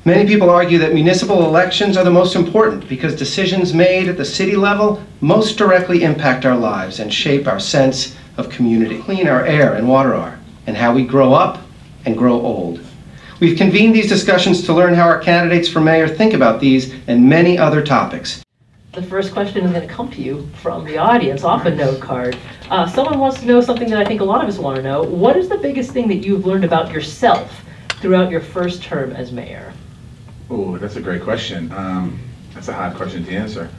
Many people argue that municipal elections are the most important because decisions made at the city level most directly impact our lives and shape our sense of community. Clean our air and water are, and how we grow up and grow old. We've convened these discussions to learn how our candidates for mayor think about these and many other topics. The first question is going to come to you from the audience off a note card. Someone wants to know something that I think a lot of us want to know. What is the biggest thing that you've learned about yourself throughout your first term as mayor? Oh, that's a great question. That's a hard question to answer.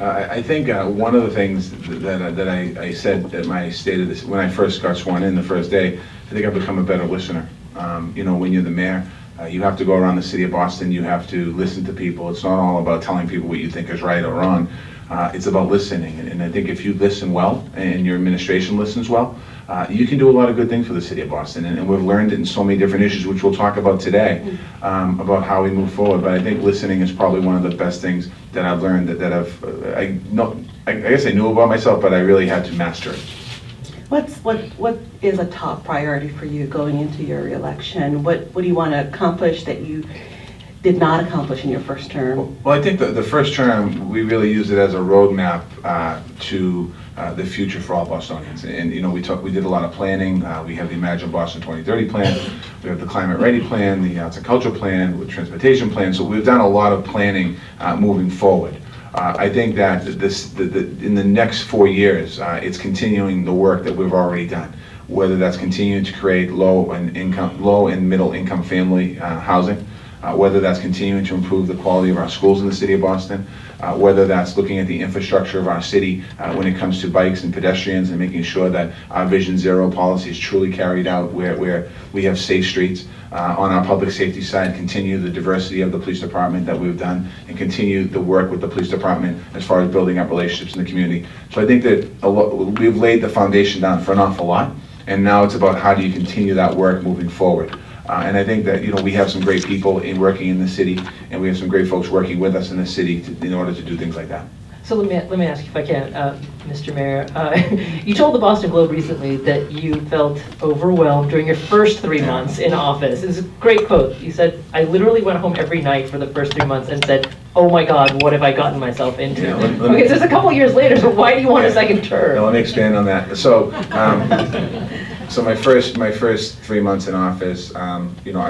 I think one of the things that I said at my state of this, when I first got sworn in the first day, I think I've become a better listener. You know, when you're the mayor, you have to go around the city of Boston, you have to listen to people. It's not all about telling people what you think is right or wrong. It's about listening, and I think if you listen well and your administration listens well, you can do a lot of good things for the city of Boston, and we've learned it in so many different issues, which we'll talk about today, about how we move forward. But I think listening is probably one of the best things that I've learned, I guess I knew about myself, but I really had to master it. What is a top priority for you going into your re-election? What do you want to accomplish that you did not accomplish in your first term? Well, I think the first term, we really used it as a roadmap to the future for all Bostonians. And you know, we did a lot of planning. We have the Imagine Boston 2030 plan. We have the Climate Ready plan, the Arts and Culture plan, the Transportation plan. So we've done a lot of planning moving forward. I think that in the next 4 years, it's continuing the work that we've already done. Whether that's continuing to create low and middle income family housing, whether that's continuing to improve the quality of our schools in the city of Boston, whether that's looking at the infrastructure of our city when it comes to bikes and pedestrians and making sure that our Vision Zero policy is truly carried out where we have safe streets. On our public safety side, continue the diversity of the police department that we've done and continue the work with the police department as far as building up relationships in the community. So I think that we've laid the foundation down for an awful lot, and now it's about how do you continue that work moving forward. And I think that, you know, we have some great people working in the city, and we have some great folks working with us in the city in order to do things like that. So let me ask you if I can, Mr. Mayor. You told the Boston Globe recently that you felt overwhelmed during your first 3 months in office. It's a great quote. You said, "I literally went home every night for the first 3 months and said, oh my God, what have I gotten myself into?" Yeah, okay, so it's a couple years later, so why do you want a second term? Now, let me expand on that. So, so my first 3 months in office, you know,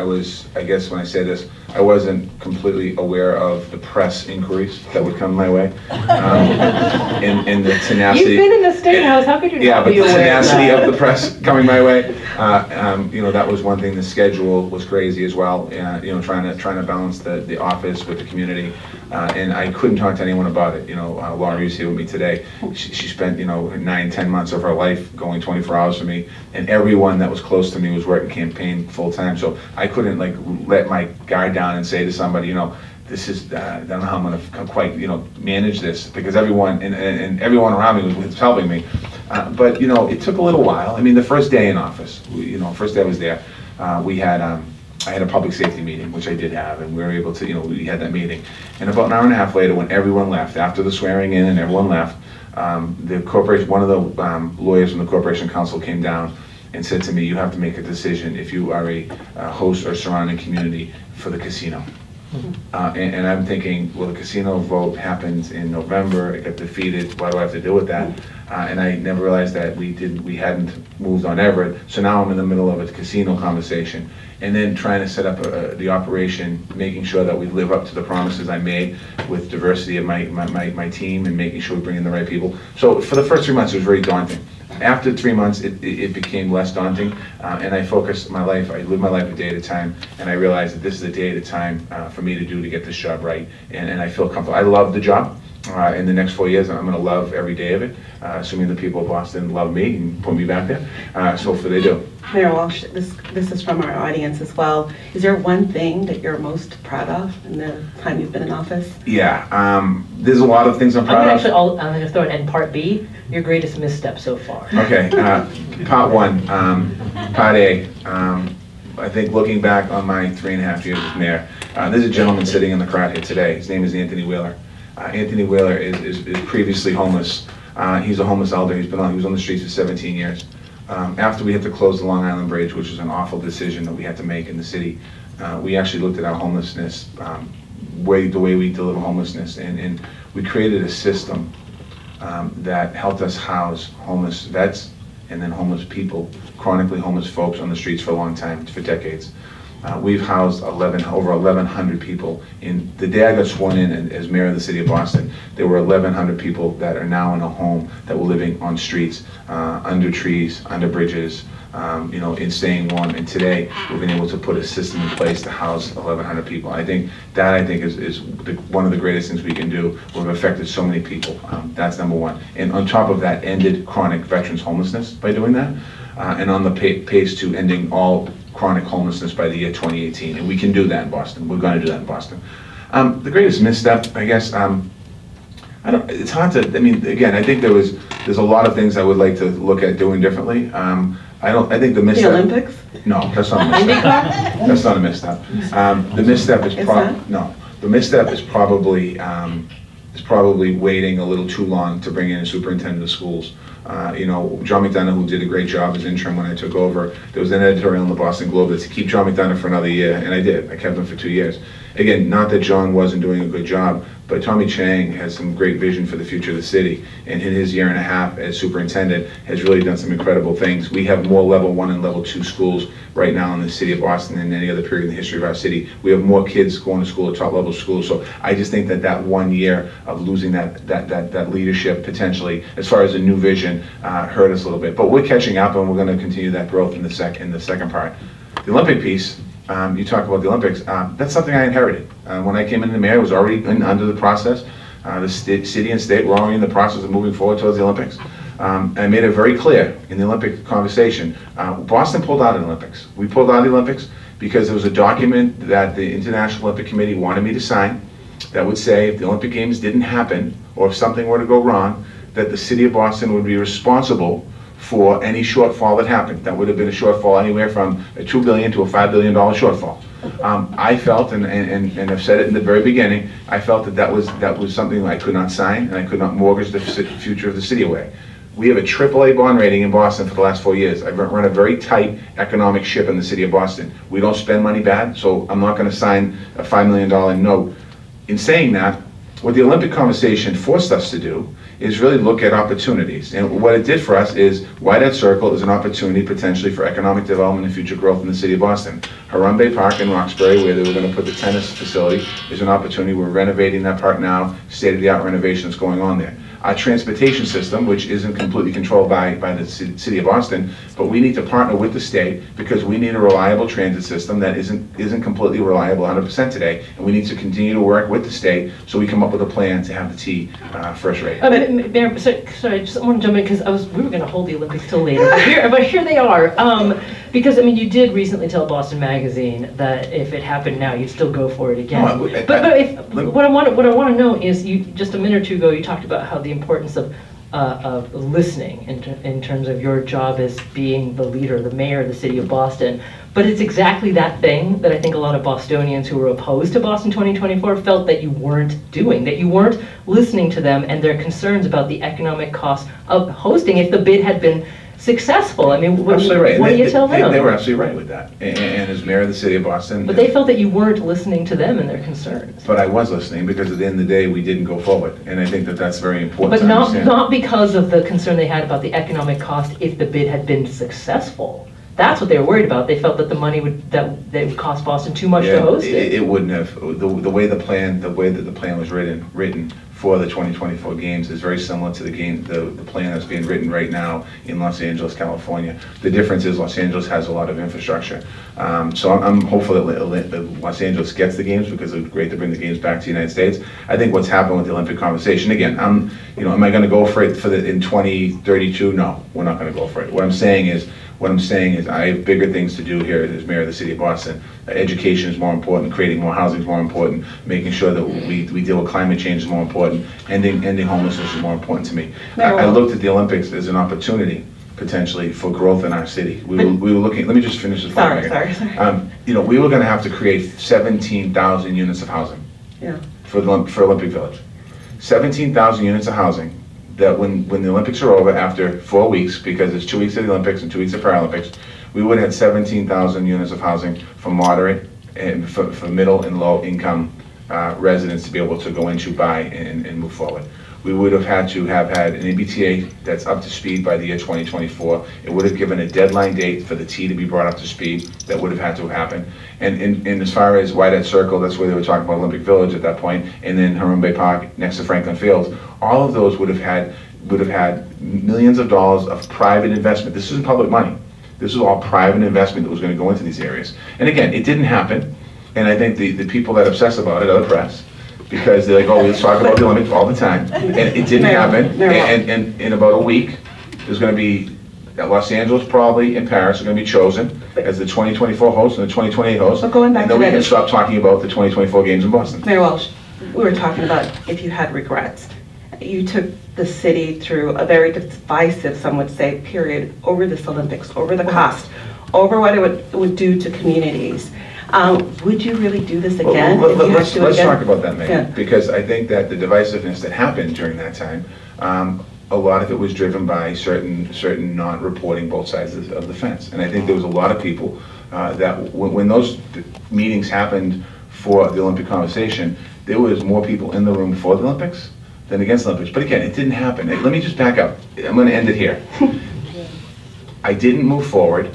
I guess when I say this, I wasn't completely aware of the press inquiries that would come my way, and the tenacity. You've been in the State House, how could you not be aware of that? Yeah, but the tenacity of the press coming my way, you know, that was one thing. The schedule was crazy as well, you know, trying to balance the office with the community, and I couldn't talk to anyone about it. You know, Laurie's here with me today. She spent, you know, 9-10 months of her life going 24 hours for me, and everyone that was close to me was working campaign full time. So I couldn't like let my guard down and say to somebody, you know, this is, I don't know how I'm going to quite, you know, manage this, because everyone and everyone around me was helping me. But, you know, it took a little while. I mean, the first day in office, you know, first day I was there, I had a public safety meeting, which I did have, and we were able to, you know, we had that meeting. And about an hour and a half later, when everyone left, after the swearing in and everyone left, the corporation, one of the lawyers from the Corporation Council came down and said to me, "You have to make a decision if you are a host or surrounding community for the casino." And I'm thinking, well, the casino vote happens in November, it got defeated, why do I have to deal with that? And I never realized that we hadn't moved on Everett, so now I'm in the middle of a casino conversation, and then trying to set up the operation, making sure that we live up to the promises I made with diversity of my team and making sure we bring in the right people. So for the first 3 months, it was very daunting. After 3 months, it became less daunting, and I focused my life, I lived my life a day at a time, and I realized that this is a day at a time for me to do to get this job right, and I feel comfortable. I love the job. In the next 4 years, I'm going to love every day of it, assuming the people of Boston love me and put me back there, so hopefully they do. Mayor Walsh, this is from our audience as well. Is there one thing that you're most proud of in the time you've been in office? Yeah, there's a lot of things I'm proud of. I'm going to throw it in part B, your greatest misstep so far. Okay, part one, part A. I think looking back on my 3.5 years as mayor, there's a gentleman sitting in the crowd here today. His name is Anthony Wheeler. Anthony Wheeler is previously homeless. He's a homeless elder. He was on the streets for 17 years. After we had to close the Long Island Bridge, which was an awful decision that we had to make in the city, we actually looked at our homelessness, the way we deliver homelessness, and we created a system that helped us house homeless vets and then homeless people, chronically homeless folks on the streets for a long time, for decades. We've housed over 1,100 people. In the day I got sworn in as mayor of the city of Boston, there were 1,100 people that are now in a home that were living on streets, under trees, under bridges, in staying warm. And today, we've been able to put a system in place to house 1,100 people. I think is one of the greatest things we can do. We've affected so many people. That's number one. And on top of that, ended chronic veterans homelessness by doing that, and on the pace to ending all chronic homelessness by the year 2018, and we can do that in Boston. We're going to do that in Boston. The greatest misstep, I guess, it's hard to, again, I think there's a lot of things I would like to look at doing differently. I think the misstep. The Olympics? No, that's not a misstep. That's not a misstep. The misstep is the misstep is probably waiting a little too long to bring in a superintendent of schools. John McDonough, who did a great job as interim when I took over, there was an editorial in the Boston Globe that said, keep John McDonough for another year, and I did. I kept him for 2 years. Again, not that John wasn't doing a good job, but Tommy Chang has some great vision for the future of the city, and in his year and a half as superintendent has really done some incredible things. We have more level 1 and level 2 schools right now in the city of Boston than any other period in the history of our city. We have more kids going to school at top level schools, so I just think that 1 year of losing that leadership potentially, as far as a new vision, hurt us a little bit. But we're catching up, and we're going to continue that growth in the second part. The Olympic piece. You talk about the Olympics. That's something I inherited. When I came into the mayor, I was already under the process. The city and state were already in the process of moving forward towards the Olympics. I made it very clear in the Olympic conversation. Boston pulled out of the Olympics. We pulled out of the Olympics because there was a document that the International Olympic Committee wanted me to sign that would say if the Olympic Games didn't happen, or if something were to go wrong, that the city of Boston would be responsible for any shortfall that happened. That would have been a shortfall anywhere from a $2 billion to a $5 billion shortfall. I felt, and I've said it in the very beginning, I felt that was something I could not sign, and I could not mortgage the future of the city away. We have a AAA bond rating in Boston for the last 4 years. I've run a very tight economic ship in the city of Boston. We don't spend money bad, so I'm not going to sign a $5 million note. In saying that, what the Olympic conversation forced us to do is really look at opportunities. And what it did for us is, Whitehead Circle is an opportunity potentially for economic development and future growth in the city of Boston. Harambe Park in Roxbury, where they were going to put the tennis facility, is an opportunity. We're renovating that park now, state-of-the-art renovation is going on there. Our transportation system, which isn't completely controlled by the city of Boston, but we need to partner with the state because we need a reliable transit system that isn't completely reliable 100% today, and we need to continue to work with the state so we come up with a plan to have the T first rate. Mayor, sorry, I just want to jump in because we were going to hold the Olympics till later, but here they are. Because you did recently tell Boston Magazine that if it happened now, you'd still go for it again. What I want to know is, just a minute or two ago, you talked about how the importance of listening in terms of your job as being the leader, the mayor of the city of Boston. But it's exactly that thing that I think a lot of Bostonians who were opposed to Boston 2024 felt that you weren't doing, that you weren't listening to them and their concerns about the economic cost of hosting if the bid had been successful. What do you tell them? They were absolutely right with that. And as mayor of the city of Boston. But they felt that you weren't listening to them and their concerns. But I was listening, because at the end of the day, we didn't go forward. And I think that's very important. But not because of the concern they had about the economic cost if the bid had been successful. That's what they were worried about. They felt that the money would cost Boston too much to host it. It wouldn't have. The way that the plan was written for the 2024 games is very similar to the plan that's being written right now in Los Angeles, California. The difference is Los Angeles has a lot of infrastructure. So I'm hopeful that Los Angeles gets the games, because it's great to bring the games back to the United States. I think what's happened with the Olympic conversation, again, am I going to go for it in 2032? No, we're not going to go for it. What I'm saying is I have bigger things to do here as mayor of the city of Boston. Education is more important, creating more housing is more important, making sure that we deal with climate change is more important, ending homelessness is more important to me. I looked at the Olympics as an opportunity, potentially, for growth in our city. We were looking, let me just finish this. Sorry. We were going to have to create 17,000 units of housing for Olympic Village. 17,000 units of housing. That when the Olympics are over, after 4 weeks, because it's 2 weeks of the Olympics and 2 weeks of Paralympics, we would have had 17,000 units of housing for moderate and for middle and low income residents to be able to go into, buy, and move forward. We would have had to have had an MBTA that's up to speed by the year 2024. It would have given a deadline date for the T to be brought up to speed. That would have had to happen. And as far as Whitehead Circle, that's where they were talking about Olympic Village at that point, and then Harambe Park next to Franklin Fields. All of those would have had millions of dollars of private investment. This isn't public money. This is all private investment that was going to go into these areas. And again, it didn't happen. And I think the people that obsess about it are the press, because they're like, oh, let's talk about the Olympics all the time. And it didn't happen. And in about a week, there's going to be Los Angeles probably and Paris are going to be chosen as the 2024 host and the 2028 host. But going back and then to we can stop talking about the 2024 games in Boston. Mayor Walsh, we were talking about if you had regrets. You took the city through a very divisive, some would say, period over this Olympics, over the cost, over what it would do to communities. Would you really do this again? Let's talk about that, Megan, because I think that the divisiveness that happened during that time, a lot of it was driven by certain not reporting both sides of the fence. And I think there was a lot of people that when those meetings happened for the Olympic conversation, there was more people in the room for the Olympics than against the Olympics. But again, it didn't happen. Let me just back up. I'm going to end it here. I didn't move forward.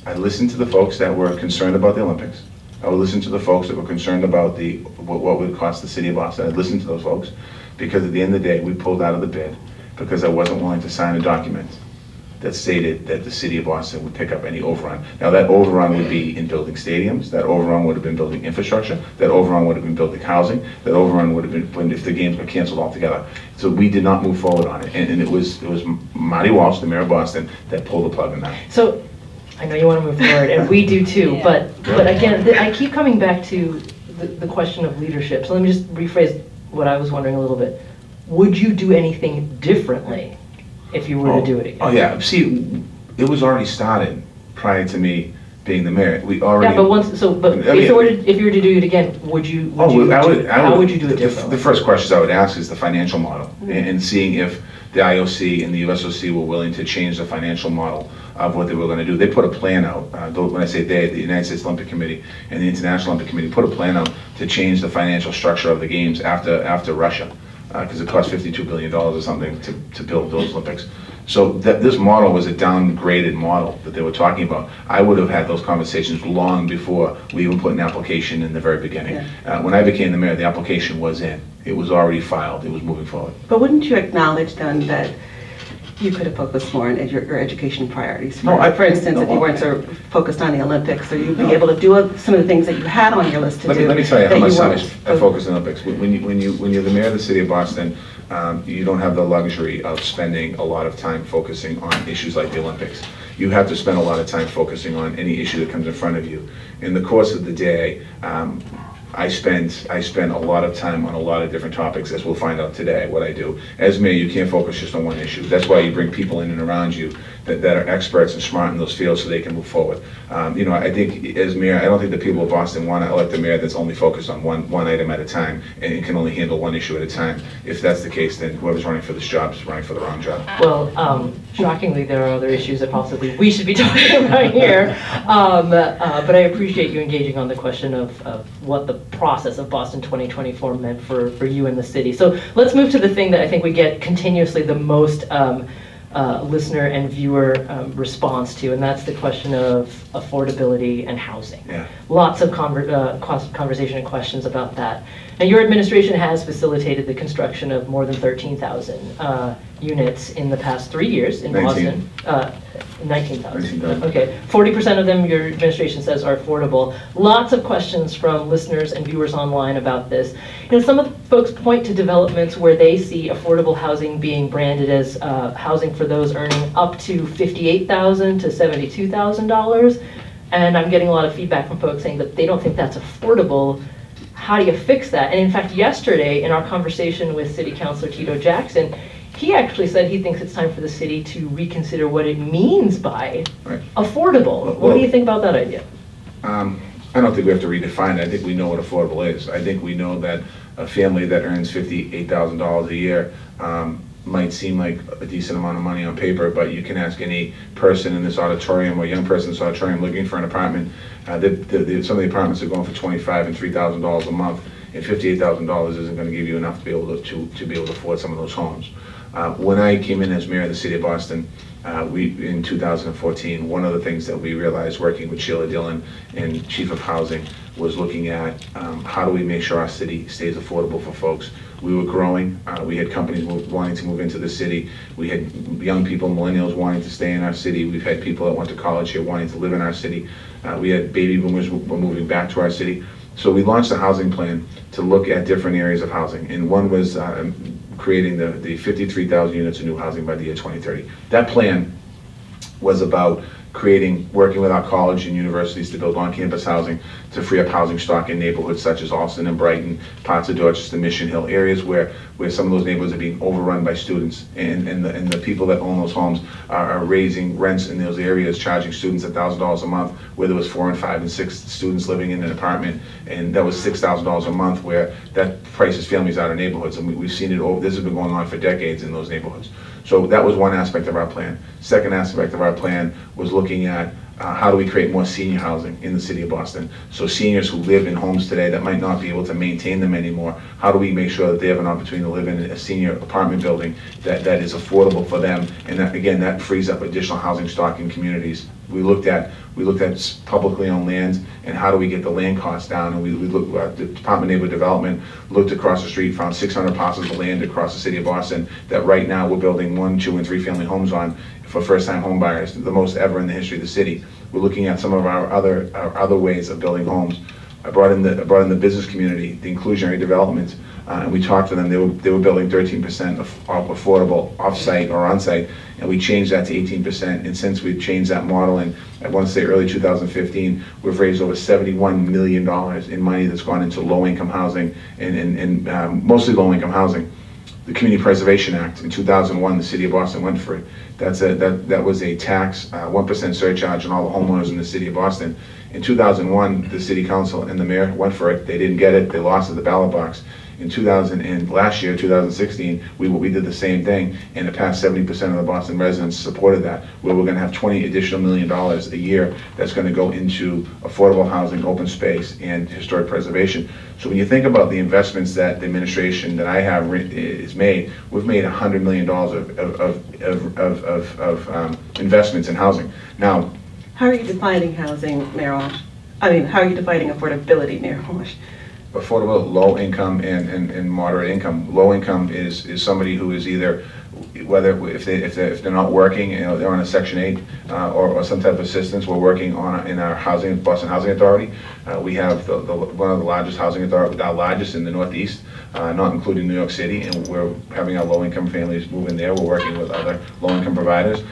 I listened to the folks that were concerned about the Olympics. I would listen to the folks that were concerned about what would cost the city of Boston. I'd listen to those folks, because at the end of the day, we pulled out of the bid because I wasn't willing to sign a document that stated that the city of Boston would pick up any overrun. Now, that overrun would be in building stadiums, that overrun would have been building infrastructure, that overrun would have been building housing, that overrun would have been if the games were canceled altogether. So we did not move forward on it, and it was Marty Walsh, the mayor of Boston, that pulled the plug on that. So I know you want to move forward, and we do too, but again, I keep coming back to the question of leadership. So let me just rephrase what I was wondering a little bit. Would you do anything differently if you were to do it again? Oh yeah, see, it was already started prior to me being the mayor. We already. Yeah, but if you were to do it again, how would you do it differently? The first questions I would ask is the financial model, and seeing if the IOC and the USOC were willing to change the financial model of what they were going to do. They put a plan out. When I say they, the United States Olympic Committee and the International Olympic Committee put a plan out to change the financial structure of the games after Russia, because it cost $52 billion or something to build those Olympics. So this model was a downgraded model that they were talking about. I would have had those conversations long before we even put an application in the very beginning. Yeah. When I became the mayor, the application was in. It was already filed. It was moving forward. But wouldn't you acknowledge then that you could have focused more on your education priorities? For instance, if you weren't so focused on the Olympics, or you'd be able to do some of the things that you had on your list to do. Let me tell you how much time I focused on the Olympics. When you're the mayor of the city of Boston, you don't have the luxury of spending a lot of time focusing on issues like the Olympics. You have to spend a lot of time focusing on any issue that comes in front of you. In the course of the day, I spend a lot of time on a lot of different topics, as we'll find out today, what I do. As mayor, you can't focus just on one issue. That's why you bring people in and around you that are experts and smart in those fields so they can move forward. I think as mayor, I don't think the people of Boston want to elect a mayor that's only focused on one item at a time and can only handle one issue at a time. If that's the case, then whoever's running for this job is running for the wrong job. Well, shockingly, there are other issues that possibly we should be talking about here. But I appreciate you engaging on the question of what the process of Boston 2024 meant for you and the city. So let's move to the thing that I think we get continuously the most listener and viewer response to, and that's the question of affordability and housing. Yeah. Lots of conversation and questions about that. Now, your administration has facilitated the construction of more than 13,000 units in the past 3 years in 19. Boston. 19,000. Okay, 40% of them, your administration says, are affordable. Lots of questions from listeners and viewers online about this. Some of the folks point to developments where they see affordable housing being branded as housing for those earning up to $58,000 to $72,000. And I'm getting a lot of feedback from folks saying that they don't think that's affordable. How do you fix that? And in fact, yesterday in our conversation with City Councilor Tito Jackson, he actually said he thinks it's time for the city to reconsider what it means by affordable. What do you think about that idea? I don't think we have to redefine it. I think we know what affordable is. I think we know that a family that earns $58,000 a year might seem like a decent amount of money on paper, but you can ask any person in this auditorium or young person in this auditorium looking for an apartment. Some of the apartments are going for $25,000 and $3,000 a month, and $58,000 isn't going to give you enough to be able to afford some of those homes. When I came in as mayor of the city of Boston, in 2014, one of the things that we realized working with Sheila Dillon and Chief of Housing was looking at how do we make sure our city stays affordable for folks. We were growing. We had companies wanting to move into the city. We had young people, millennials, wanting to stay in our city. We've had people that went to college here wanting to live in our city. We had baby boomers who were moving back to our city. So we launched a housing plan to look at different areas of housing. And one was creating the 53,000 units of new housing by the year 2030. That plan was about working with our college and universities to build on-campus housing to free up housing stock in neighborhoods such as Alston and Brighton, parts of Dorchester, Mission Hill, areas where some of those neighborhoods are being overrun by students, and the people that own those homes are raising rents in those areas, charging students $1,000 a month, where there was 4 and 5 and 6 students living in an apartment, and that was $6,000 a month, where that prices families out of neighborhoods, and we've seen it over. This has been going on for decades in those neighborhoods. So that was one aspect of our plan. Second aspect of our plan was looking at how do we create more senior housing in the city of Boston. So seniors who live in homes today that might not be able to maintain them anymore, how do we make sure that they have an opportunity to live in a senior apartment building that is affordable for them? And that, again, that frees up additional housing stock in communities. We looked at publicly owned lands and how do we get the land costs down, and we looked at the Department of Neighborhood Development, looked across the street, found 600 parcels of land across the city of Boston that right now we're building 1, 2, and 3 family homes on for first-time home buyers, the most ever in the history of the city. We're looking at some of our other ways of building homes. I brought in the business community, the inclusionary development, and we talked to them. They were building 13% of affordable off-site or on-site, and we changed that to 18%. And since we've changed that model, and I want to say early 2015, we've raised over $71 million in money that's gone into low-income housing and mostly low-income housing. The Community Preservation Act in 2001, the city of Boston went for it. That was a tax, 1% surcharge on all the homeowners in the city of Boston. In 2001, the city council and the mayor went for it. They didn't get it. They lost at the ballot box. In last year, 2016, we did the same thing, and it passed. 70% of the Boston residents supported that, where we're going to have $20 additional million a year that's going to go into affordable housing, open space, and historic preservation. So when you think about the investments that the administration that I have is made, we've made $100 million of investments in housing. Now, how are you defining housing, Mayor? I mean, how are you defining affordability, Mayor? Affordable, low income, and moderate income. Low income is somebody who is either, whether if they're not working, they're on a Section 8 or some type of assistance. We're working in our Boston Housing Authority. We have one of the largest housing authorities, our largest in the Northeast, not including New York City, and we're having our low income families move in there. We're working with other low income providers.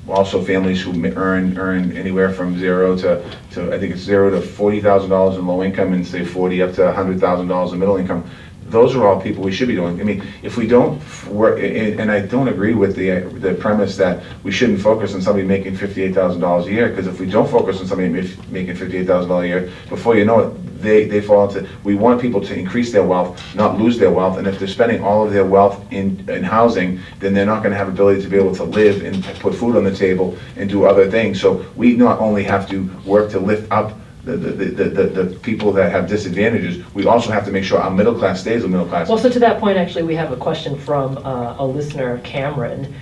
Also, families who earn anywhere from $0 to I think it's $0 to $40,000 in low income, and say $40 up to $100,000 in middle income. Those are all people we should be doing. I mean, if we don't work, and I don't agree with the premise that we shouldn't focus on somebody making $58,000 a year, because if we don't focus on somebody making $58,000 a year, before you know it, they fall into, we want people to increase their wealth, not lose their wealth, and if they're spending all of their wealth in housing, then they're not going to have ability to be able to live and put food on the table and do other things. So we not only have to work to lift up the people that have disadvantages, we also have to make sure our middle class stays a middle class. Well, so to that point, actually, we have a question from a listener, Cameron.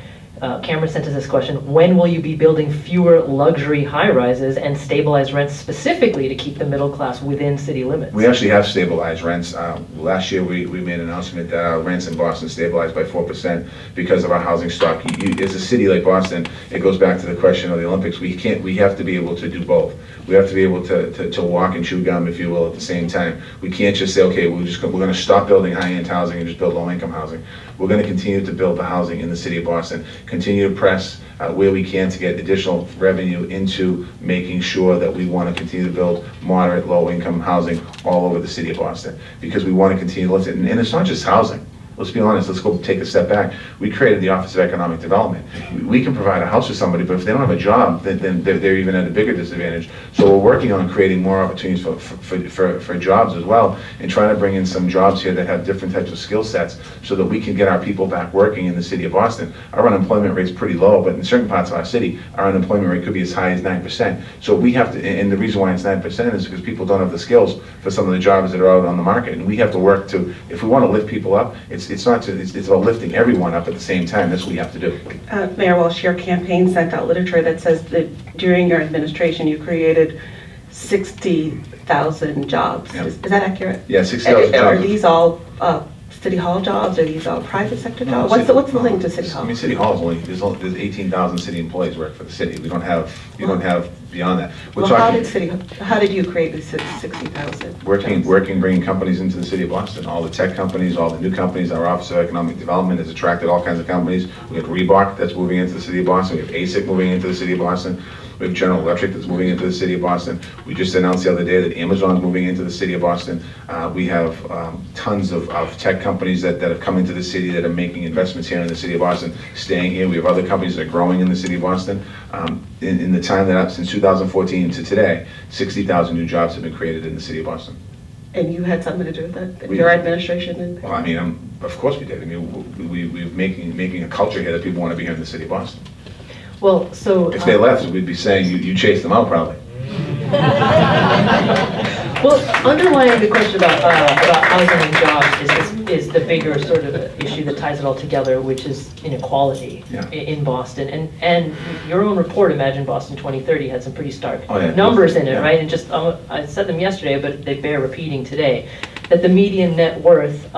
Cameron sent us this question: when will you be building fewer luxury high-rises and stabilize rents specifically to keep the middle class within city limits? We actually have stabilized rents. Last year we made an announcement that our rents in Boston stabilized by 4% because of our housing stock. As a city like Boston, it goes back to the question of the Olympics. We have to be able to do both. We have to be able to walk and chew gum, if you will, at the same time. We can't just say, okay, we're going to stop building high-end housing and just build low-income housing. We're going to continue to build the housing in the city of Boston, continue to press where we can to get additional revenue into making sure that we want to continue to build moderate, low-income housing all over the city of Boston, because we want to continue to look at it. And it's not just housing. let's be honest, let's go take a step back. We created the Office of Economic Development. We can provide a house for somebody, but if they don't have a job, then they're even at a bigger disadvantage. So we're working on creating more opportunities for jobs as well, and trying to bring in some jobs here that have different types of skill sets so that we can get our people back working in the city of Boston. Our unemployment rate's pretty low, but in certain parts of our city, our unemployment rate could be as high as 9%. So we have to, and the reason why it's 9% is because people don't have the skills for some of the jobs that are out on the market. And we have to work to, if we want to lift people up, it's about lifting everyone up at the same time. That's what we have to do. Mayor Walsh, your campaign sent out literature that says that during your administration you created 60,000 jobs. Yeah. Is that accurate? Yeah, 60,000 jobs. Are these all City Hall jobs? Are these all private sector jobs? What's the link to City Hall? I mean, City Hall is only, there's 18,000 city employees work for the city. We don't have, beyond that. Well, how did you create these 60,000? Working, bringing companies into the city of Boston. All the tech companies, all the new companies. Our Office of Economic Development has attracted all kinds of companies. We have Reebok that's moving into the city of Boston. We have ASIC moving into the city of Boston. We have General Electric that's moving into the city of Boston. We just announced the other day that Amazon's moving into the city of Boston. We have tons of tech companies that have come into the city that are making investments here in the city of Boston, staying here. We have other companies that are growing in the city of Boston. In the time that since 2014 to today, 60,000 new jobs have been created in the city of Boston. And you had something to do with that? Your administration? Well, I mean, of course we did. I mean, we're making a culture here that people want to be here in the city of Boston. Well, so if they left, we'd be saying you chased them out, probably. Well, underlying the question about housing and jobs is the bigger sort of issue that ties it all together, which is inequality in Boston. And your own report, Imagine Boston 2030, had some pretty stark numbers in it, right? And just I said them yesterday, but they bear repeating today. That the median net worth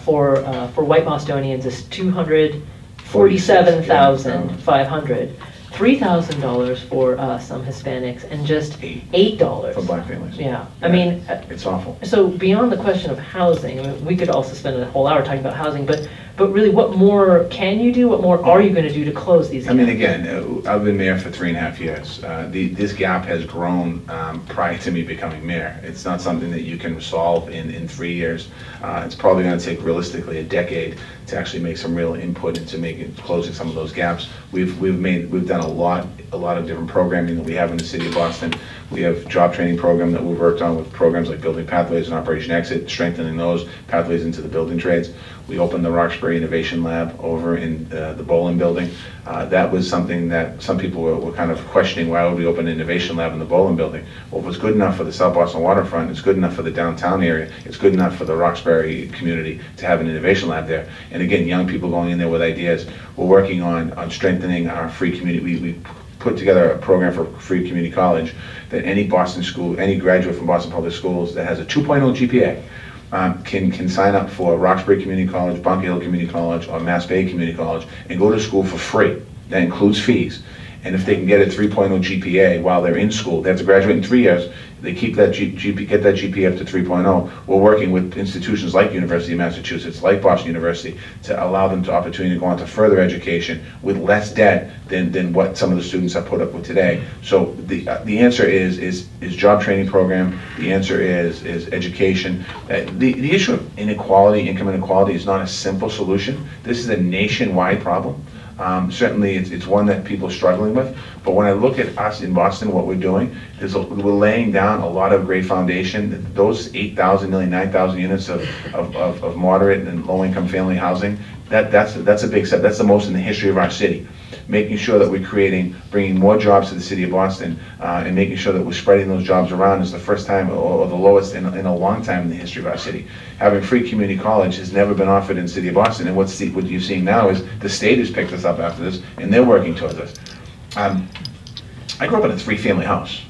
for white Bostonians is $247,500. $3,000 for some Hispanics, and just $8 for black families. Yeah, I mean, it's awful. So beyond the question of housing, I mean, we could also spend a whole hour talking about housing, but really, what more can you do? What more are you going to do to close these gaps? I mean, again, I've been mayor for 3.5 years. This gap has grown prior to me becoming mayor. It's not something that you can solve in 3 years. It's probably going to take realistically a decade to actually make some real input into closing some of those gaps. We've done a lot of different programming that we have in the city of Boston. We have job training program that we've worked on with programs like Building Pathways and Operation Exit, strengthening those pathways into the building trades. We opened the Roxbury Innovation Lab over in the Bolin building. That was something that some people were kind of questioning, why would we open an innovation lab in the Bolin building? Well, if it's good enough for the South Boston waterfront, it's good enough for the downtown area, it's good enough for the Roxbury community to have an innovation lab there. And again, young people going in there with ideas. We're working on strengthening our free community. We put together a program for free community college that any Boston school, any graduate from Boston Public Schools that has a 2.0 GPA can sign up for Roxbury Community College, Bunker Hill Community College, or Mass Bay Community College and go to school for free. That includes fees. And if they can get a 3.0 GPA while they're in school, they have to graduate in 3 years, they keep that get that GPA up to 3.0. We're working with institutions like University of Massachusetts, like Boston University, to allow them the opportunity to go on to further education with less debt than what some of the students have put up with today. So the answer is job training program. The answer is education. The issue of inequality, income inequality, is not a simple solution. This is a nationwide problem. Certainly it's one that people are struggling with, but when I look at us in Boston, what we're doing is we're laying down a lot of great foundation. Those 8,000, nearly 9,000 units of moderate and low-income family housing, that's a big step. That's the most in the history of our city. Making sure that we're bringing more jobs to the city of Boston, and making sure that we're spreading those jobs around is the first time or the lowest in a long time in the history of our city. Having free community college has never been offered in the city of Boston, and what you're seeing now is the state has picked us up after this, and they're working towards this. I grew up in a 3-family house.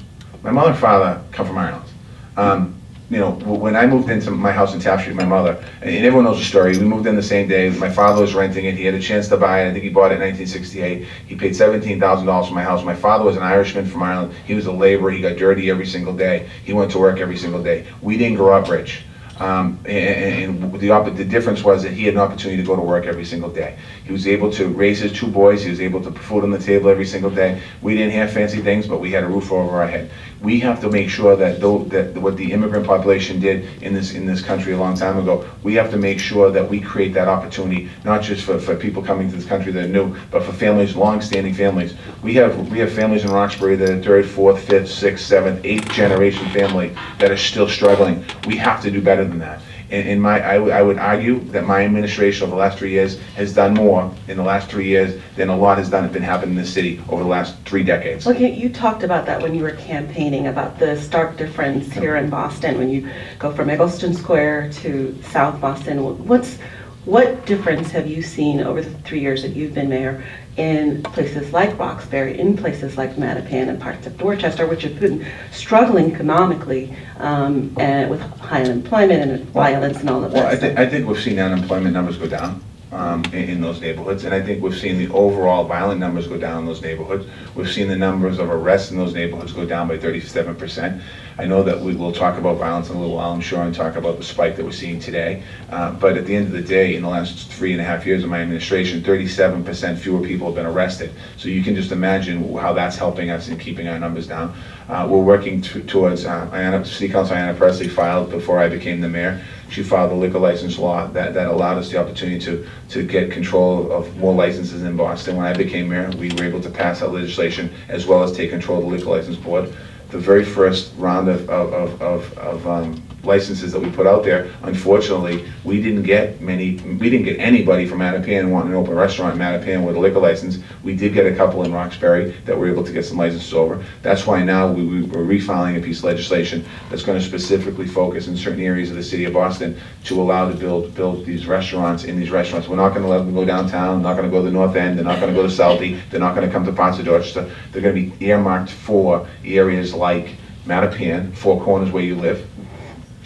My mother and father come from Ireland. You know, when I moved into my house in Taft Street, my mother, and everyone knows the story, we moved in the same day. My father was renting it. He had a chance to buy it. I think he bought it in 1968. He paid $17,000 for my house. My father was an Irishman from Ireland. He was a laborer. He got dirty every single day. He went to work every single day. We didn't grow up rich. And the difference was that he had an opportunity to go to work every single day. He was able to raise his 2 boys. He was able to put food on the table every single day. We didn't have fancy things, but we had a roof over our head. We have to make sure that what the immigrant population did in this country a long time ago, we have to make sure that we create that opportunity, not just for people coming to this country that are new, but for families, long-standing families. We have families in Roxbury that are 3rd, 4th, 5th, 6th, 7th, 8th generation family that are still struggling. We have to do better than that. And I would argue that my administration over the last 3 years has done more in the last 3 years than a lot has been happening in this city over the last 3 decades. Okay, you talked about that when you were campaigning, about the stark difference here in Boston when you go from Eggleston Square to South Boston. What difference have you seen over the 3 years that you've been mayor in places like Roxbury, in places like Mattapan and parts of Dorchester, which have been struggling economically and with high unemployment and violence and all of that? Well, I think we've seen unemployment numbers go down in those neighborhoods, and I think we've seen the overall violent numbers go down in those neighborhoods. We've seen the numbers of arrests in those neighborhoods go down by 37%. I know that we will talk about violence in a little while, I'm sure, and talk about the spike that we're seeing today. But at the end of the day, in the last 3.5 years of my administration, 37% fewer people have been arrested. So you can just imagine how that's helping us in keeping our numbers down. We're working towards, City Council Ayanna Presley filed before I became the mayor. She filed a liquor license law that allowed us the opportunity to get control of more licenses in Boston. When I became mayor, we were able to pass that legislation as well as take control of the liquor license board. The very first round of licenses that we put out there, unfortunately, we didn't get anybody from Mattapan wanting an open restaurant in Mattapan with a liquor license. We did get a couple in Roxbury that were able to get some licenses over. That's why now we're refiling a piece of legislation that's going to specifically focus in certain areas of the city of Boston to allow to build these restaurants in these restaurants. We're not going to let them go downtown, not going to go to the north end, they're not going to go to Southie, they're not going to come to parts of Dorchester. They're going to be earmarked for areas like Mattapan, Four Corners where you live.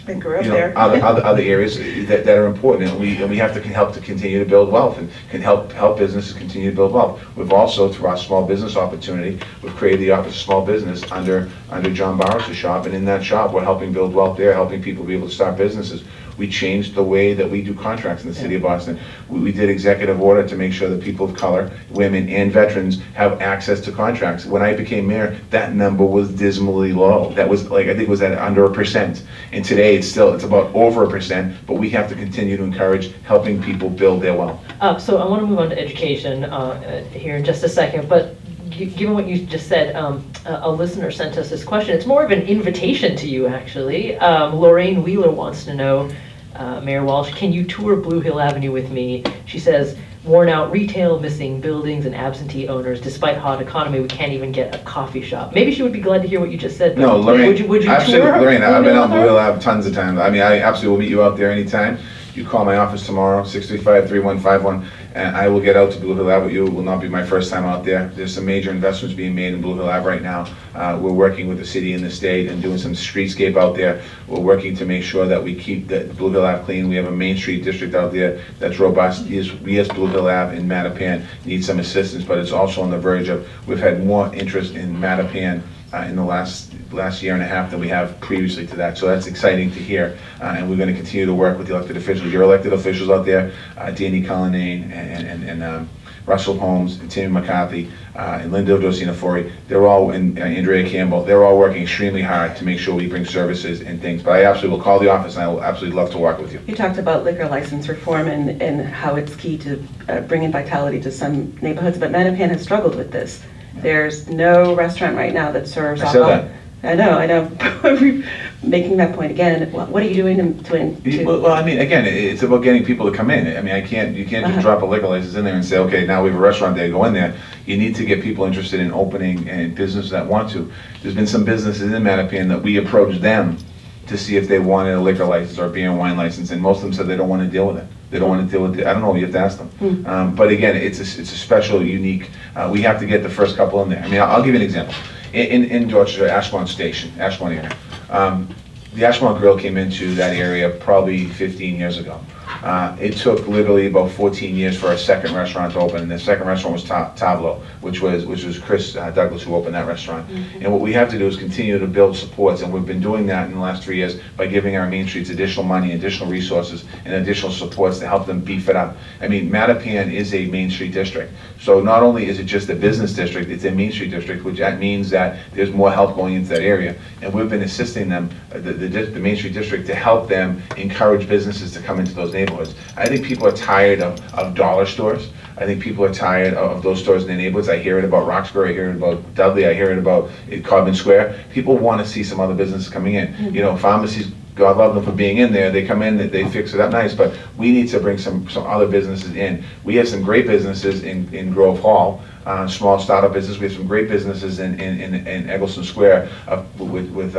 I grew up there. Other areas that are important, and we have to help to continue to build wealth and can help businesses continue to build wealth. We've also, through our small business opportunity, we've created the Office of Small Business under John Barros' shop, and in that shop we're helping build wealth there, helping people be able to start businesses. We changed the way that we do contracts in the city of Boston. We did executive order to make sure that people of color, women, and veterans have access to contracts. When I became mayor, that number was dismally low. That was I think it was at under 1%. And today it's about over 1%, but we have to continue to encourage helping people build their wealth. So I want to move on to education here in just a second, but given what you just said, a listener sent us this question. It's more of an invitation to you, actually. Lorraine Wheeler wants to know, Mayor Walsh, can you tour Blue Hill Avenue with me? She says, worn out retail, missing buildings, and absentee owners. Despite hot economy, we can't even get a coffee shop. Maybe she would be glad to hear what you just said. No, Lorraine, would you absolutely, tour Lorraine, I've been out Blue Hill Ave Ave tons of times. I mean, I absolutely will meet you out there anytime. You call my office tomorrow, 635-3151, and I will get out to Blue Hill Ave with you. It will not be my first time out there. There's some major investments being made in Blue Hill Ave right now. We're working with the city and the state and doing some streetscape out there. We're working to make sure that we keep the Blue Hill Ave clean. We have a Main Street district out there that's robust. Yes, Blue Hill Ave and Mattapan need some assistance, but it's also on the verge of, we've had more interest in Mattapan in the last year and a half than we have previously to that. So that's exciting to hear, and we're going to continue to work with the elected officials. Your elected officials out there, Danny Cullinane and Russell Holmes and Timmy McCarthy and Linda Dosinafori, they're all, and Andrea Campbell, they're all working extremely hard to make sure we bring services and things. But I absolutely will call the office, and I will absolutely love to work with you. You talked about liquor license reform and how it's key to bringing vitality to some neighborhoods, but Mattapan has struggled with this. There's no restaurant right now that serves alcohol. I said that. I know. Making that point again. What are you doing to Well, I mean, again, it's about getting people to come in. I mean, you can't just drop a liquor license in there and say, okay, now we have a restaurant there, go in there. You need to get people interested in opening and businesses that want to. There's been some businesses in Mattapan that we approached them to see if they wanted a liquor license or a beer and wine license, and most of them said they don't want to deal with it. They don't want to deal with it. I don't know, you have to ask them. But again, it's a special, unique, we have to get the first couple in there. I mean, I'll give you an example. In Dorchester, Ashmont Station, Ashmont area, the Ashmont Grill came into that area probably 15 years ago. It took literally about 14 years for our second restaurant to open, and the second restaurant was Tableau, which was Chris Douglas who opened that restaurant. And what we have to do is continue to build supports, and we've been doing that in the last 3 years by giving our main streets additional money, additional resources, and additional supports to help them beef it up. I mean, Mattapan is a Main Street district, so not only is it just a business district, it's a Main Street district, which that means that there's more help going into that area, and we've been assisting them, the Main Street district, to help them encourage businesses to come into those neighborhoods. I think people are tired of dollar stores. I think people are tired of those stores in the neighborhoods. I hear it about Roxbury, I hear it about Dudley, I hear it about Carbon Square. People want to see some other businesses coming in. You know, pharmacies, God love them for being in there. They come in, they fix it up nice, but we need to bring some other businesses in. We have some great businesses in Grove Hall, small startup business. We have some great businesses in Eggleston Square with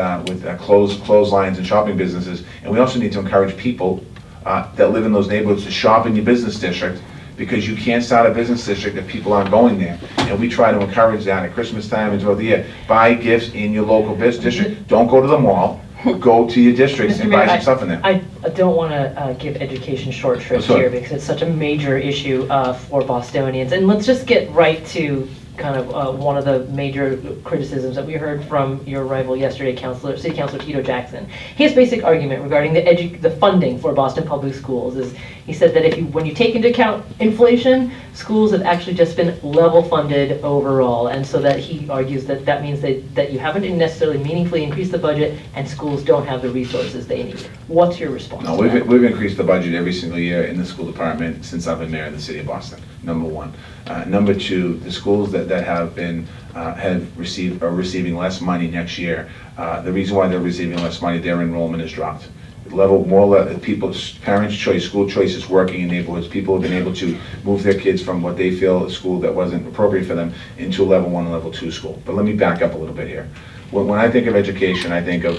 clotheslines and shopping businesses. And we also need to encourage people that live in those neighborhoods to shop in your business district, because you can't start a business district if people aren't going there. And we try to encourage that at Christmas time and throughout the year. Buy gifts in your local business district. Don't go to the mall. Go to your districts and buy some stuff in there. I don't want to give education short shrift here, because it's such a major issue for Bostonians. And let's just get right to kind of one of the major criticisms that we heard from your rival yesterday, City Councilor Tito Jackson. His basic argument regarding the funding for Boston Public Schools is, he said that when you take into account inflation, schools have actually just been level funded overall, and so that he argues that that means that you haven't necessarily meaningfully increased the budget, and schools don't have the resources they need. What's your response? No, we've increased the budget every single year in the school department since I've been mayor of the city of Boston. Number one. Number two, the schools that have been are receiving less money next year. The reason why they're receiving less money, their enrollment has dropped. Parents' choice, school choice is working in neighborhoods. People have been able to move their kids from what they feel a school that wasn't appropriate for them into a level 1 and level 2 school. But let me back up a little bit here. When I think of education, I think of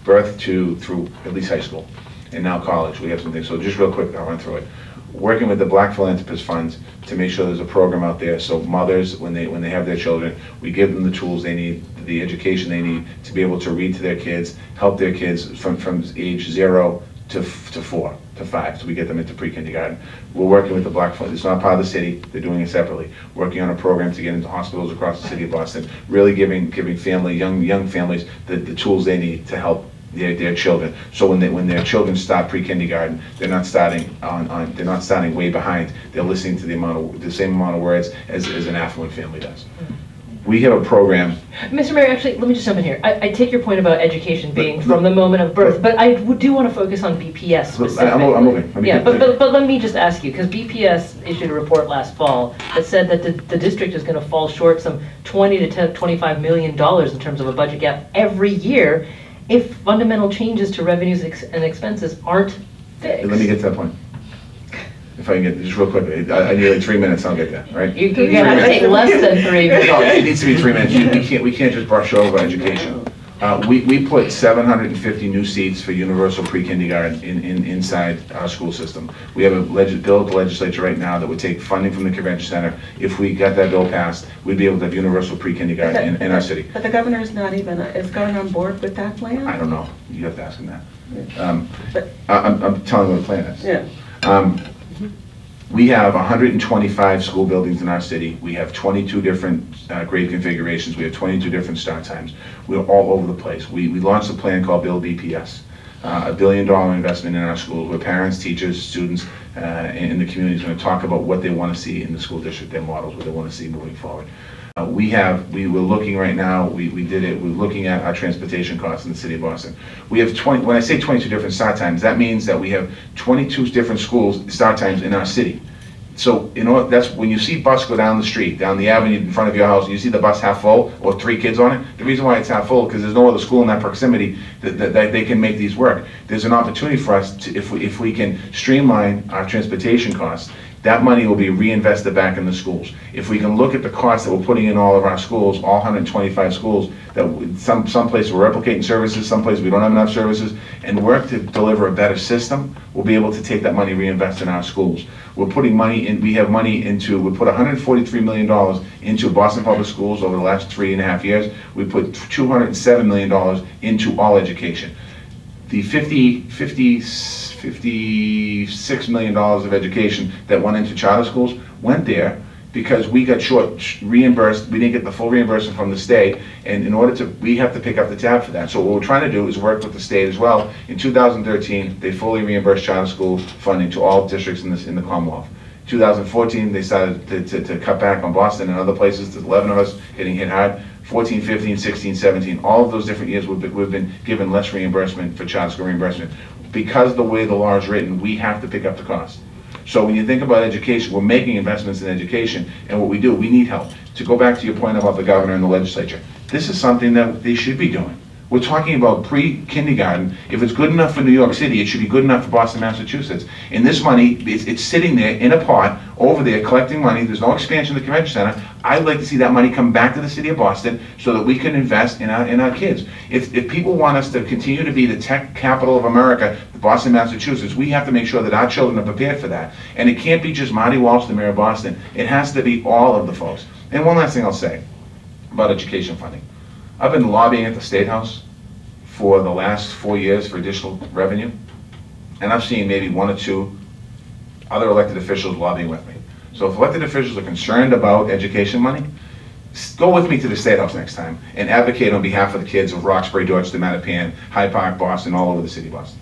birth through at least high school, and now college. We have some things. So just real quick, I'll run through it. Working with the Black Philanthropist Funds to make sure there's a program out there so mothers, when they have their children, we give them the tools they need, the education they need to be able to read to their kids, help their kids from age 0 to 4 to 5, so we get them into pre-kindergarten. We're working with the Black Philanthropist. It's not part of the city, they're doing it separately. Working on a program to get into hospitals across the city of Boston, really giving young families the tools they need to help their children. So when their children start pre-kindergarten, they're not starting way behind. They're listening to the same amount of words as an affluent family does. We have a program. Mr. Mayor, actually, let me just jump in here. I take your point about education being from the moment of birth, but I do want to focus on BPS specifically. I'm moving. Yeah, but let me just ask you, because BPS issued a report last fall that said that the district is going to fall short some $20 to $25 million in terms of a budget gap every year if fundamental changes to revenues and expenses aren't fixed. Let me get to that point. If I can get just real quick, I need like 3 minutes. I'll get that. Right? You're gonna have to take less than 3 minutes. No, it needs to be 3 minutes. We can't just brush over education. We put 750 new seats for universal pre-kindergarten inside our school system. We have a bill at the legislature right now that would take funding from the convention center. If we got that bill passed, we'd be able to have universal pre-kindergarten in our city. But the governor is not even is going on board with that plan. I don't know. You have to ask him that. I'm telling you what the plan is. Yeah. We have 125 school buildings in our city. We have 22 different grade configurations. We have 22 different start times. We're all over the place. We launched a plan called Build BPS, $1 billion investment in our schools where parents, teachers, students, in the community is going to talk about what they want to see in the school district, their models, what they want to see moving forward. We were looking right now, we're looking at our transportation costs in the city of Boston. We have when I say 22 different start times, that means that we have 22 different schools start times in our city. So, that's when you see bus go down the street, down the avenue in front of your house, and you see the bus half full or 3 kids on it. The reason why it's half full because there's no other school in that proximity that they can make these work. There's an opportunity for us to, if we can streamline our transportation costs, that money will be reinvested back in the schools. If we can look at the costs that we're putting in all of our schools, all 125 schools, that some places we're replicating services, some places we don't have enough services, and work to deliver a better system, we'll be able to take that money, reinvest in our schools. We're putting money in, we put $143 million into Boston Public Schools over the last 3.5 years. We put $207 million into all education. the $56 million of education that went into charter schools went there because we got reimbursed. We didn't get the full reimbursement from the state, and in order to, we have to pick up the tab for that. So what we're trying to do is work with the state as well. In 2013, they fully reimbursed charter school funding to all districts in the Commonwealth. 2014, they started to cut back on Boston and other places. There's 11 of us getting hit hard. 14, 15, 16, 17, all of those different years we've been given less reimbursement for charter school reimbursement. Because of the way the law is written, we have to pick up the cost. So when you think about education, we're making investments in education, and what we do, we need help. To go back to your point about the governor and the legislature, this is something that they should be doing. We're talking about pre-kindergarten. If it's good enough for New York City, it should be good enough for Boston, Massachusetts. And this money, it's sitting there in a pot over there collecting money. There's no expansion of the convention center. I'd like to see that money come back to the city of Boston so that we can invest in our kids. If people want us to continue to be the tech capital of America, Boston, Massachusetts, we have to make sure that our children are prepared for that. And it can't be just Marty Walsh, the mayor of Boston. It has to be all of the folks. And one last thing I'll say about education funding. I've been lobbying at the State House for the last 4 years for additional revenue, and I've seen maybe 1 or 2 other elected officials lobbying with me. So if elected officials are concerned about education money, go with me to the State House next time and advocate on behalf of the kids of Roxbury, Dorchester, Mattapan, Hyde Park, Boston, all over the city of Boston.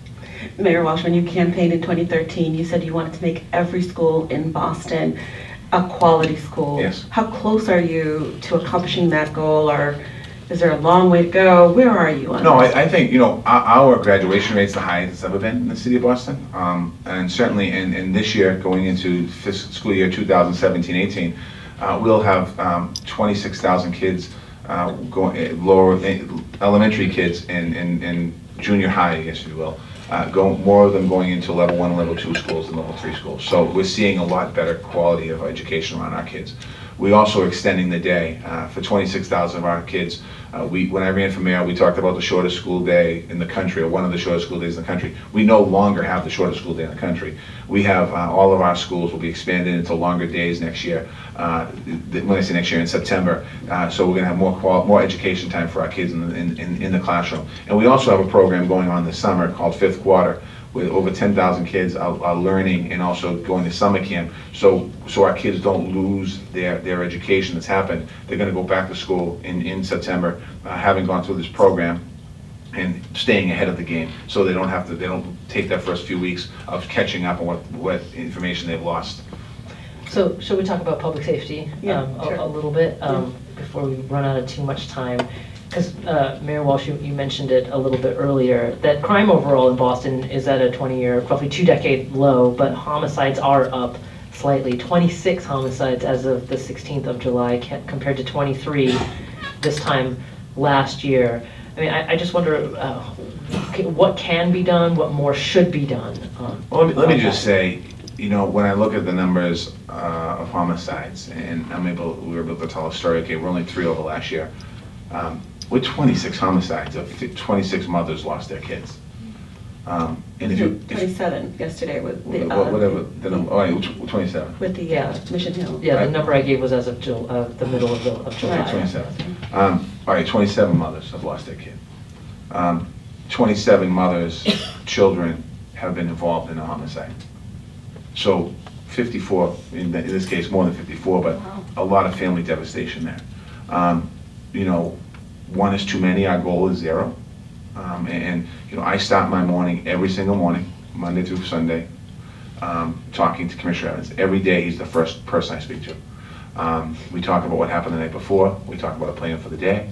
Mayor Walsh, when you campaigned in 2013, you said you wanted to make every school in Boston a quality school. Yes. How close are you to accomplishing that goal, or is there a long way to go? Where are you on No, this? I think, you know, our graduation rate's the highest it's ever been in the city of Boston. And certainly in this year, going into fiscal year 2017-18, we'll have 26,000 kids, elementary kids and junior high, I guess you will, more of them going into level 1 and level 2 schools than level 3 schools. So we're seeing a lot better quality of education around our kids. We also are extending the day for 26,000 of our kids. When I ran for mayor, we talked about the shortest school day in the country, or one of the shortest school days in the country. We no longer have the shortest school day in the country. We have all of our schools will be expanded into longer days next year. When I say next year, in September. So we're going to have more education time for our kids in the classroom. And we also have a program going on this summer called Fifth Quarter, with over 10,000 kids are learning and also going to summer camp. So our kids don't lose their education that's happened. They're going to go back to school in September, having gone through this program and staying ahead of the game, so they don't take that first few weeks of catching up on what information they've lost. So should we talk about public safety Sure. a little bit before we run out of too much time? Because Mayor Walsh, you mentioned it a little bit earlier, that crime overall in Boston is at a 20-year, roughly 2-decade low, but homicides are up slightly. 26 homicides as of the 16th of July compared to 23 this time last year. I mean, I just wonder what can be done, what more should be done. Well, let me just say, you know, when I look at the numbers of homicides, and we were able to tell a story, okay, we're only 3 over last year. With 26 homicides, 26 mothers lost their kids. And if you 27 yesterday with the whatever the number, 27. with the Mission Hill. Yeah, Right. the number I gave was as of the middle of July. Right, 27. All right, 27 mothers have lost their kid. 27 mothers, children have been involved in a homicide. So 54, in this case more than 54, but a lot of family devastation there. You know, 1 is too many. Our goal is 0. And you know, I start my morning every single morning, Monday through Sunday, talking to Commissioner Evans. Every day he's the first person I speak to. We talk about what happened the night before. We talk about a plan for the day.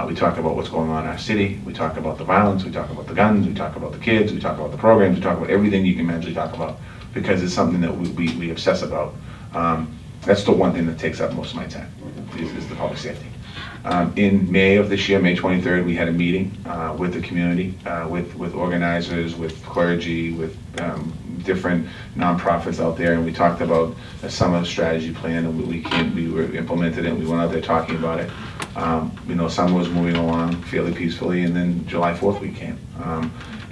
We talk about what's going on in our city. We talk about the violence. We talk about the guns. We talk about the kids. We talk about the programs. We talk about everything you can mentally talk about, because it's something that we obsess about. That's the one thing that takes up most of my time, is the public safety. In May of this year, May 23rd, we had a meeting with the community, with organizers, with clergy, with different nonprofits out there, and we talked about a summer strategy plan, and we implemented it, and we went out there talking about it. You know, summer was moving along fairly peacefully, and then July 4th week came.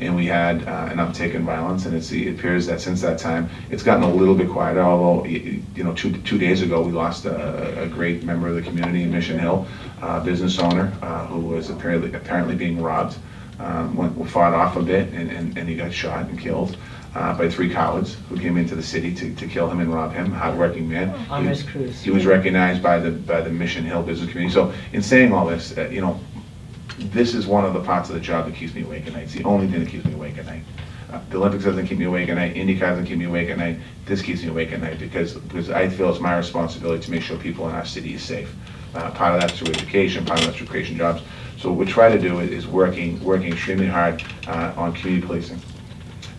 And we had an uptick in violence, and it appears that since that time, it's gotten a little bit quieter, although, you know, two days ago, we lost a great member of the community in Mission Hill, a business owner who was apparently being robbed. fought off a bit, and he got shot and killed by 3 cowards who came into the city to kill him and rob him. Hard-working man. He was recognized by the Mission Hill business community. So in saying all this, you know, this is one of the parts of the job that keeps me awake at night. It's the only thing that keeps me awake at night. The Olympics doesn't keep me awake at night. IndyCar doesn't keep me awake at night. This keeps me awake at night because I feel it's my responsibility to make sure people in our city is safe. Part of that's through education, part of that's through creation jobs. So what we try to do is working extremely hard on community policing,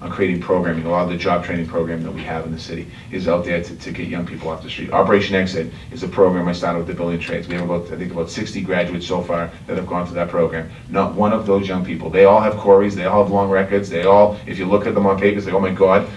on creating programming. A lot of the job training program that we have in the city is out there to get young people off the street. Operation Exit is a program I started with the building trades. We have I think about 60 graduates so far that have gone through that program. Not one of those young people, they all have quarries, they all have long records, they all, if you look at them on paper, say, oh my God,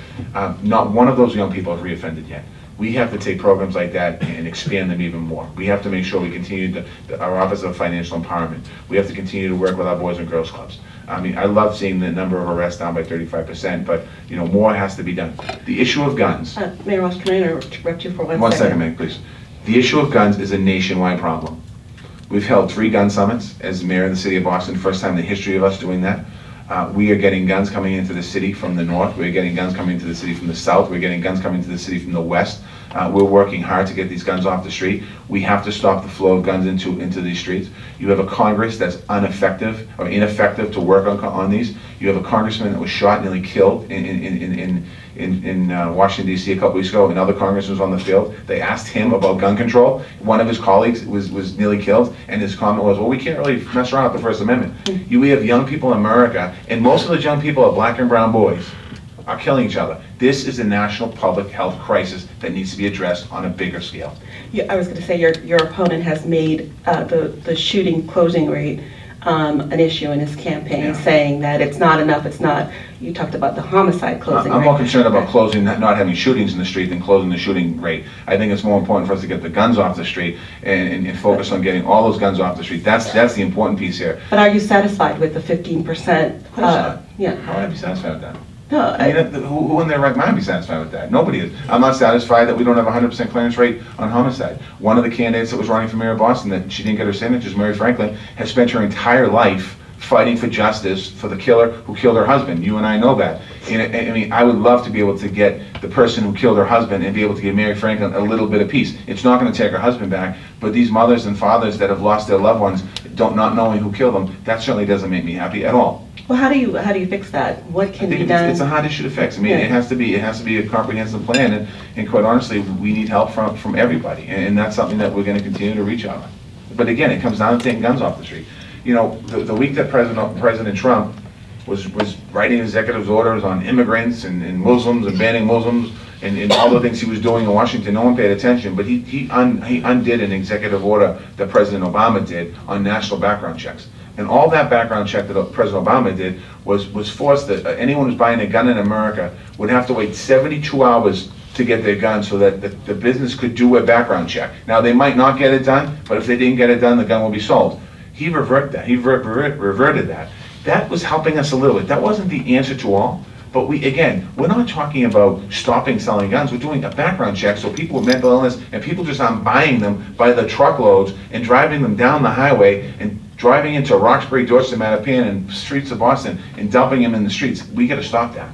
not one of those young people have reoffended yet. We have to take programs like that and expand them even more. We have to make sure we continue our Office of Financial Empowerment. We have to continue to work with our Boys and Girls Clubs. I mean, I love seeing the number of arrests down by 35%, but you know, more has to be done. The issue of guns. Mayor Walsh, can I interrupt you for 1 second? 1 second, Meg, please. The issue of guns is a nationwide problem. We've held 3 gun summits as mayor of the city of Boston, first time in the history of us doing that. We are getting guns coming into the city from the north. We're getting guns coming into the city from the south. We're getting guns coming into the city from the west. We're working hard to get these guns off the street. We have to stop the flow of guns into these streets. You have a Congress that's ineffective to work on these. You have a congressman that was shot, nearly killed in Washington, D.C. a couple weeks ago. Another congressman was on the field. They asked him about gun control. One of his colleagues was nearly killed, and his comment was, well, we can't really mess around with the First Amendment. We have young people in America, and most of those young people are black and brown boys, are killing each other. This is a national public health crisis that needs to be addressed on a bigger scale. Yeah, I was going to say your opponent has made the shooting closing rate an issue in his campaign, saying that it's not enough. It's not. You talked about the homicide closing rate. I'm more concerned about closing, not having shootings in the street than closing the shooting rate. I think it's more important for us to get the guns off the street and focus on getting all those guns off the street. That's the important piece here. But are you satisfied with the 15%? Of course not. Yeah. How would I be satisfied with that? No, I mean, who in their right mind would be satisfied with that? Nobody is. I'm not satisfied that we don't have a 100% clearance rate on homicide. One of the candidates that was running for mayor of Boston, that she didn't get her signatures, Mary Franklin, has spent her entire life fighting for justice for the killer who killed her husband. You and I know that. And I mean, I would love to be able to get the person who killed her husband and be able to give Mary Franklin a little bit of peace. It's not going to take her husband back, but these mothers and fathers that have lost their loved ones, not knowing who killed them, that certainly doesn't make me happy at all. Well, how do you fix that? What can be done? It's a hard issue to fix. I mean, it has to be a comprehensive plan, and quite honestly, we need help from everybody, and that's something that we're going to continue to reach out on. But again, it comes down to taking guns off the street. You know, the week that President Trump was writing executive orders on immigrants and Muslims and banning Muslims and all the things he was doing in Washington, no one paid attention. But he undid an executive order that President Obama did on national background checks. And all that background check that President Obama did was forced that anyone who's buying a gun in America would have to wait 72 hours to get their gun so that the business could do a background check. Now, they might not get it done, but if they didn't get it done, the gun will be sold. He reverted that. He reverted that. That was helping us a little bit. That wasn't the answer to all. But we're not talking about stopping selling guns. We're doing a background check so people with mental illness and people just aren't buying them by the truckloads and driving them down the highway and driving into Roxbury, Dorchester, Mattapan, and streets of Boston and dumping them in the streets. We got to stop that.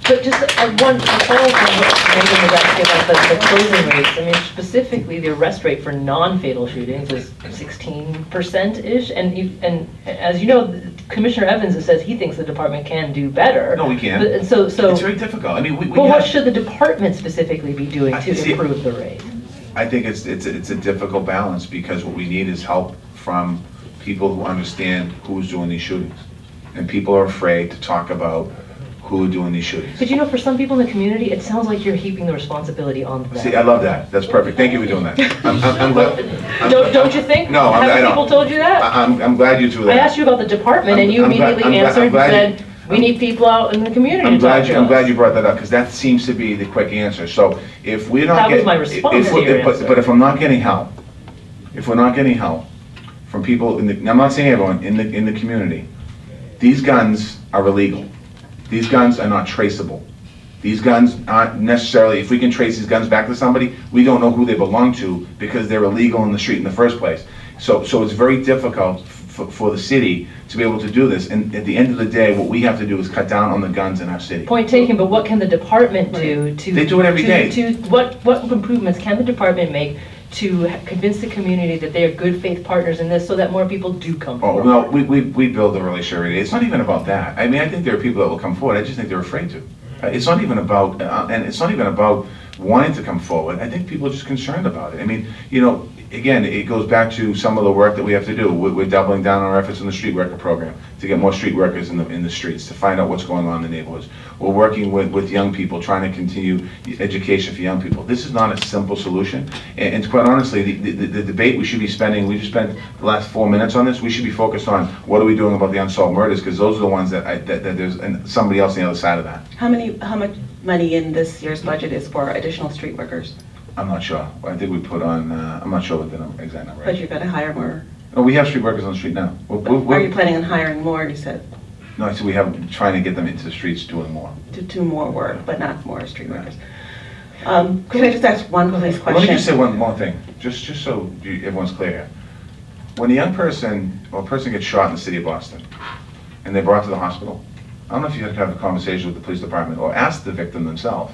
But just one follow-up on what Megan was asking about the closing rates. I mean, specifically, the arrest rate for non-fatal shootings is 16%-ish, and as you know, Commissioner Evans says he thinks the department can do better. No, we can't. But, so it's very difficult. I mean, what should the department specifically be doing to improve the rate? I think it's a difficult balance because what we need is help from people who understand who's doing these shootings, and people are afraid to talk about who are doing these shootings. But you know, for some people in the community, it sounds like you're heaping the responsibility on them. See, I love that. That's perfect. Thank you for doing that. Don't you think? No, Haven't people told you that? I'm glad you threw that. I asked you about the department, and you immediately answered and said, we need people out in the community I'm to talk to us. glad you brought that up, because that seems to be the quick answer. So if we're not That was my response to your answer. But if I'm not getting help, if we're not getting help from people, I'm not saying everyone, in the community, these guns are illegal. These guns are not traceable. These guns aren't necessarily, if we can trace these guns back to somebody, we don't know who they belong to because they're illegal in the street in the first place. So it's very difficult for the city to be able to do this. And at the end of the day, what we have to do is cut down on the guns in our city. Point taken, but what can the department do to... They do it every day. What improvements can the department make to convince the community that they are good faith partners in this so that more people do come forward? Oh, no, we build the relationship every day. It's not even about that. I mean, I think there are people that will come forward. I just think they're afraid to. It's not even about, and it's not even about wanting to come forward. I think people are just concerned about it. I mean, you know, again, it goes back to some of the work that we have to do. We're doubling down on our efforts in the street worker program to get more street workers in the streets, to find out what's going on in the neighborhoods. We're working with young people, trying to continue education for young people. This is not a simple solution. And quite honestly, the debate we should be spending, we just spent the last 4 minutes on this, we should be focused on what are we doing about the unsolved murders, because those are the ones that there's somebody else on the other side of that. How much money in this year's budget is for additional street workers? I'm not sure. I think we put on, I'm not sure what the exact number is. But you're going to hire more? No, we have street workers on the street now. Are you planning on hiring more, you said? No, I said we have, trying to get them into the streets doing more. To do more work, but not more street workers. Could I just ask one police question? Let me just say one more thing, just so everyone's clear here. When a young person or a person gets shot in the city of Boston and they're brought to the hospital, I don't know if you had to have a conversation with the police department or ask the victim themselves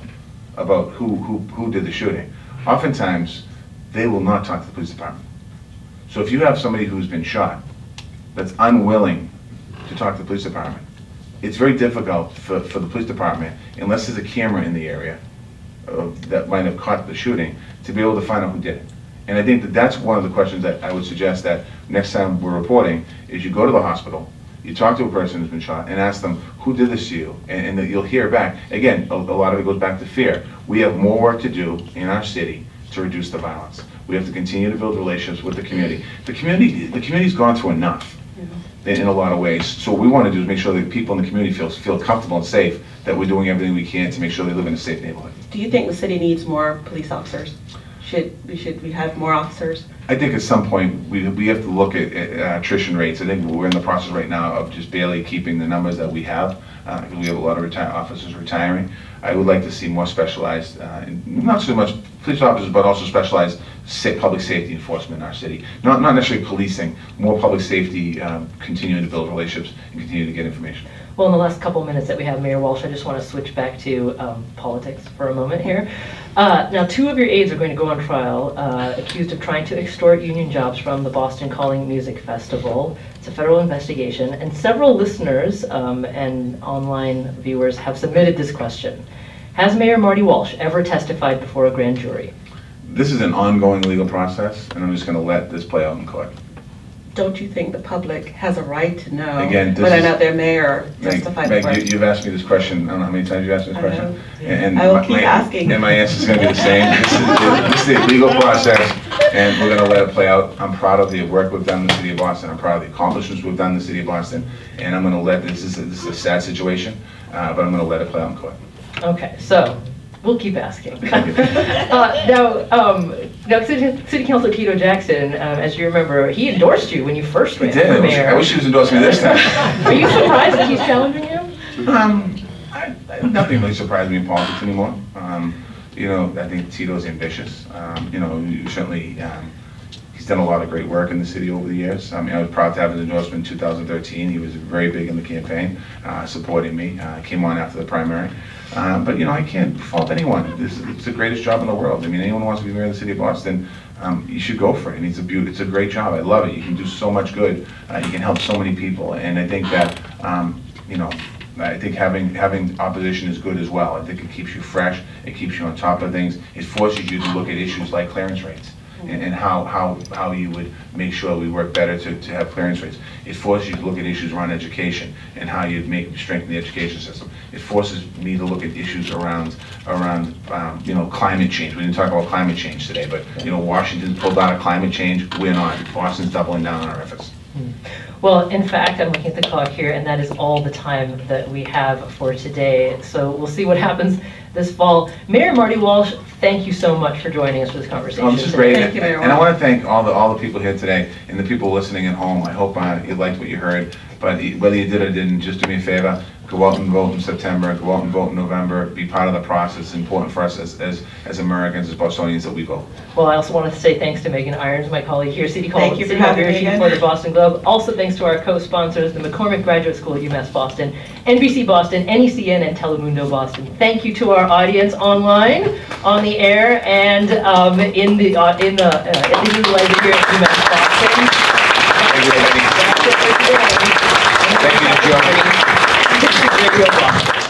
about who did the shooting. Oftentimes, they will not talk to the police department. So if you have somebody who's been shot that's unwilling to talk to the police department, it's very difficult for the police department, unless there's a camera in the area that might have caught the shooting, to be able to find out who did it. And I think that that's one of the questions that I would suggest that next time we're reporting, is you go to the hospital, you talk to a person who's been shot and ask them, who did this to you? And that you'll hear back. Again, a lot of it goes back to fear. We have more work to do in our city to reduce the violence. We have to continue to build relationships with the community. The community's gone through enough in a lot of ways. So what we want to do is make sure that people in the community feel comfortable and safe, that we're doing everything we can to make sure they live in a safe neighborhood. Do you think the city needs more police officers? Should we have more officers? I think at some point we have to look at attrition rates. I think we're in the process right now of just barely keeping the numbers that we have. Because we have a lot of officers retiring. I would like to see more specialized, not so much police officers, but also specialized public safety enforcement in our city. Not necessarily policing, more public safety, continuing to build relationships and continue to get information. Well, in the last couple minutes that we have, Mayor Walsh, I just want to switch back to politics for a moment here. Now, 2 of your aides are going to go on trial, accused of trying to extort union jobs from the Boston Calling Music Festival. It's a federal investigation, and several listeners and online viewers have submitted this question. Has Mayor Marty Walsh ever testified before a grand jury? This is an ongoing legal process, and I'm just going to let this play out in court. Don't you think the public has a right to know Again, whether or not their mayor testified before? Meg, you've asked me this question, I don't know how many times you've asked me this question. And I will keep asking. And my answer is going to be the same. This is a legal process, and we're going to let it play out. I'm proud of the work we've done in the city of Boston. I'm proud of the accomplishments we've done in the city of Boston. And I'm going to let this is a sad situation, but I'm going to let it play out in court. Okay, so we'll keep asking. Now, City Councilor Tito Jackson, as you remember, he endorsed you when you first ran for mayor. I wish he was endorsing me this time. Are you surprised that he's challenging you? Nothing really surprised me in politics anymore. You know, I think Tito's ambitious. You know, certainly he's done a lot of great work in the city over the years. I mean, I was proud to have his endorsement in 2013. He was very big in the campaign, supporting me. Came on after the primary. But you know, I can't fault anyone. It's the greatest job in the world. I mean, anyone who wants to be mayor of the city of Boston, you should go for it. And it's a great job. I love it. You can do so much good. You can help so many people. And I think that, you know, I think having opposition is good as well. I think it keeps you fresh. It keeps you on top of things. It forces you to look at issues like clearance rates. And how you would make sure we work better to have clearance rates. It forces you to look at issues around education and how you'd strengthen the education system. It forces me to look at issues around you know, climate change. We didn't talk about climate change today, but you know, Washington pulled out of climate change. We're not. Boston's doubling down on our efforts. Well, in fact, I'm looking at the clock here, and that is all the time that we have for today. So we'll see what happens this fall. Mayor Marty Walsh, thank you so much for joining us for this conversation. Oh, this is great. Thank you, Mayor Walsh. And I want to thank all the people here today and the people listening at home. I hope you liked what you heard. But whether you did or didn't, just do me a favor, go out and vote in September, go out and vote in November, be part of the process. It's important for us as Americans, as Bostonians, that we vote. Well, I also want to say thanks to Meghna Irons, my colleague here, City Hall, Thank you for having me again. for the Boston Globe. Also thanks to our co-sponsors, the McCormack Graduate School at UMass Boston, NBC Boston, NECN, and Telemundo Boston. Thank you to our audience online, on the air, and in the library here at UMass Boston. Thank you, Joe. Thank you.